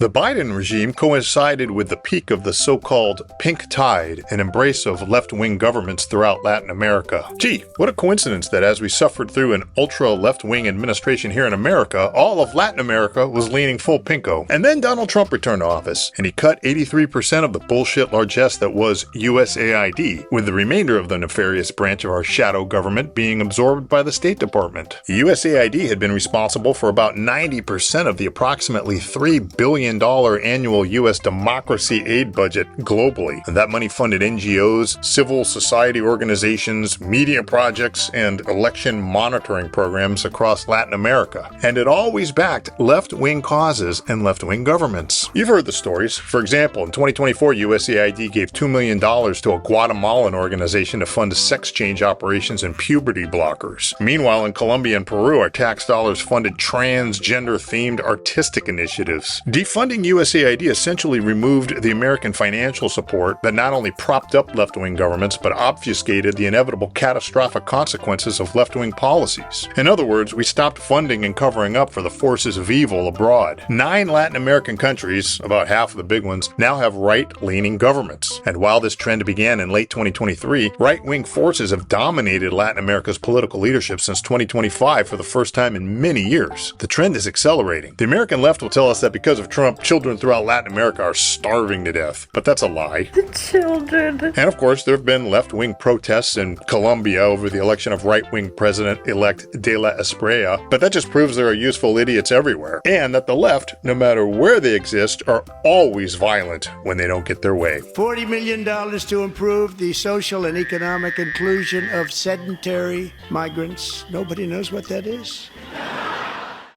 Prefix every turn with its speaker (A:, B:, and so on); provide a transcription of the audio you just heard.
A: The Biden regime coincided with the peak of the so-called pink tide, an embrace of left-wing governments throughout Latin America. Gee, what a coincidence that as we suffered through an ultra-left-wing administration here in America, all of Latin America was leaning full pinko. And then Donald Trump returned to office, and he cut 83% of the bullshit largesse that was USAID, with the remainder of the nefarious branch of our shadow government being absorbed by the State Department. The USAID had been responsible for about 90% of the approximately $3 billion annual U.S. democracy aid budget globally. And that money funded NGOs, civil society organizations, media projects, and election monitoring programs across Latin America. And it always backed left-wing causes and left-wing governments. You've heard the stories. For example, in 2024, USAID gave $2 million to a Guatemalan organization to fund sex change operations and puberty blockers. Meanwhile, in Colombia and Peru, our tax dollars funded transgender-themed artistic initiatives. Defunding USAID essentially removed the American financial support that not only propped up left-wing governments, but obfuscated the inevitable catastrophic consequences of left-wing policies. In other words, we stopped funding and covering up for the forces of evil abroad. 9 Latin American countries, about half of the big ones, now have right-leaning governments. And while this trend began in late 2023, right-wing forces have dominated Latin America's political leadership since 2025 for the first time in many years. The trend is accelerating. The American left will tell us that because of Trump, children throughout Latin America are starving to death. But that's a lie.
B: The children.
A: And of course, there have been left-wing protests in Colombia over the election of right-wing President-elect De La Espriella, but that just proves there are useful idiots everywhere. And that the left, no matter where they exist, are always violent when they don't get their way.
C: $40 million to improve the social and economic inclusion of sedentary migrants. Nobody knows what that is.